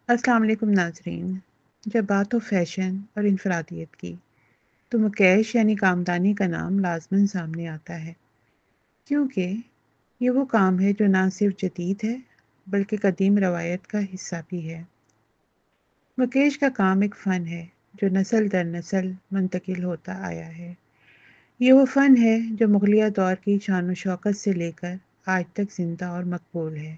अस्सलाम वालेकुम नाज़रीन। जब बात हो फ़ैशन और इंफरादियत की, तो मुकेश यानी कामदानी का नाम लाज़मन सामने आता है, क्योंकि ये वो काम है जो ना सिर्फ जदीद है, बल्कि कदीम रवायत का हिस्सा भी है। मुकेश का काम एक फ़न है, जो नस्ल दर नस्ल मुंतकिल होता आया है। ये वो फ़न है, जो मुग़लिया दौर की शान व शौकत से लेकर आज तक ज़िंदा और मकबूल है।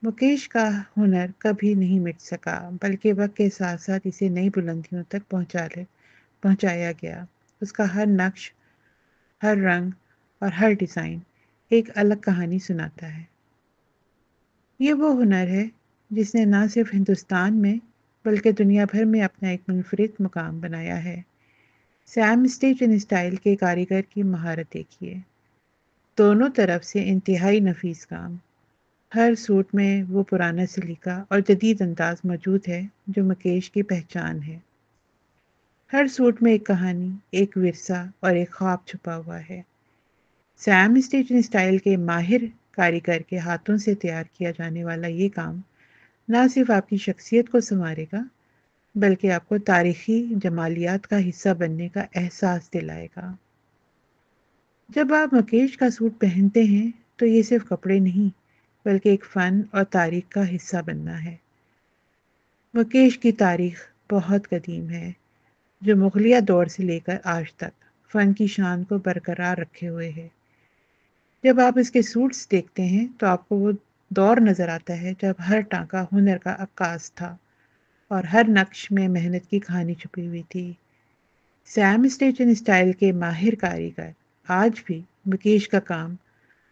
मुकेश का हुनर कभी नहीं मिट सका, बल्कि वक्त के साथ साथ इसे नई बुलंदियों तक पहुंचाया गया। उसका हर नक्श, हर रंग और हर डिज़ाइन एक अलग कहानी सुनाता है। ये वो हुनर है जिसने ना सिर्फ हिंदुस्तान में बल्कि दुनिया भर में अपना एक मुनफरिद मुकाम बनाया है। सैम स्टिच एंड स्टाइल के कारीगर की महारत देखिए। दोनों तरफ से इंतहाई नफीस काम। हर सूट में वो पुराना सलीका और जदीद अंदाज मौजूद है जो मुकेश की पहचान है। हर सूट में एक कहानी, एक विरसा और एक ख्वाब छुपा हुआ है। सैम स्टिच स्टाइल के माहिर कारीगर के हाथों से तैयार किया जाने वाला ये काम ना सिर्फ आपकी शख्सियत को संवारेगा, बल्कि आपको तारीखी जमालियात का हिस्सा बनने का एहसास दिलाएगा। जब आप मुकेश का सूट पहनते हैं, तो ये सिर्फ कपड़े नहीं, बल्कि एक फ़न और तारीख का हिस्सा बनना है। मुकेश की तारीख बहुत कदीम है, जो मुगलिया दौर से लेकर आज तक फ़न की शान को बरकरार रखे हुए है। जब आप इसके सूट्स देखते हैं, तो आपको वो दौर नज़र आता है जब हर टाँका हुनर का अक्कास था और हर नक्श में मेहनत की कहानी छुपी हुई थी। सैम स्टिच एंड स्टाइल के माहिर कारीगर आज भी मुकेश का काम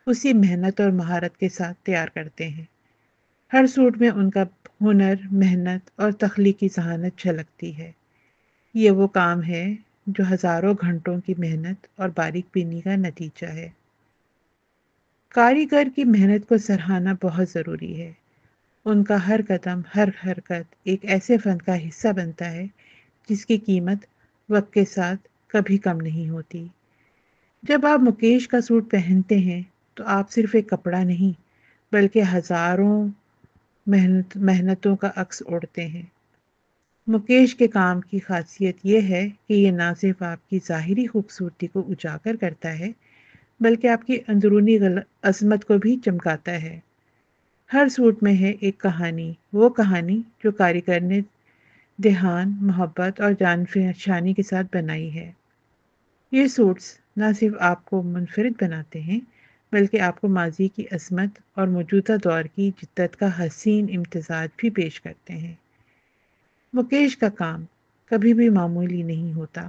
उसी मेहनत और महारत के साथ तैयार करते हैं। हर सूट में उनका हुनर, मेहनत और तख्लीकी ज़हानत झलकती है। ये वो काम है जो हज़ारों घंटों की मेहनत और बारीक बीनी का नतीजा है। कारीगर की मेहनत को सराहना बहुत ज़रूरी है। उनका हर कदम, हर हरकत एक ऐसे फ़न का हिस्सा बनता है जिसकी कीमत वक्त के साथ कभी कम नहीं होती। जब आप मुकेश का सूट पहनते हैं, तो आप सिर्फ एक कपड़ा नहीं, बल्कि हज़ारों मेहनतों का अक्स ओढ़ते हैं। मुकेश के काम की खासियत ये है कि ये ना सिर्फ आपकी ज़ाहिरी खूबसूरती को उजागर करता है, बल्कि आपकी अंदरूनी अज़मत को भी चमकाता है। हर सूट में है एक कहानी, वो कहानी जो कारीगर ने ध्यान, मोहब्बत और जान-फहशानी के साथ बनाई है। ये सूट्स ना सिर्फ आपको मुनफरिद बनाते हैं, बल्कि आपको माज़ी की अज़मत और मौजूदा दौर की जिद्दत का हसीन इम्तिज़ाज भी पेश करते हैं। मुकेश का काम कभी भी मामूली नहीं होता,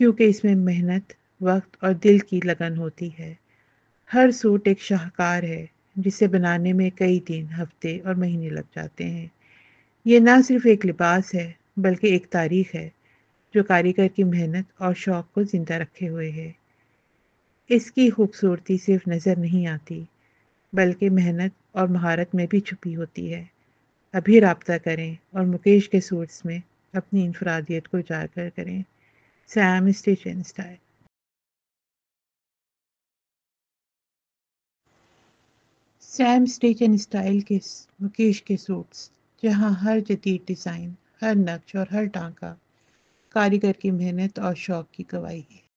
क्योंकि इसमें मेहनत, वक्त और दिल की लगन होती है। हर सूट एक शाहकार है, जिसे बनाने में कई दिन, हफ्ते और महीने लग जाते हैं। ये ना सिर्फ एक लिबास है, बल्कि एक तारीख है जो कारीगर की मेहनत और शौक को जिंदा रखे हुए है। इसकी खूबसूरती सिर्फ नज़र नहीं आती, बल्कि मेहनत और महारत में भी छुपी होती है। अभी राब्ता करें और मुकेश के सूट्स में अपनी इनफरादियत को उजागर करें। Sam stitch and style. Sam stitch and style के मुकेश के सूट्स, जहां हर जदीद डिज़ाइन, हर नक्श और हर टांका कारीगर की मेहनत और शौक की गवाही है।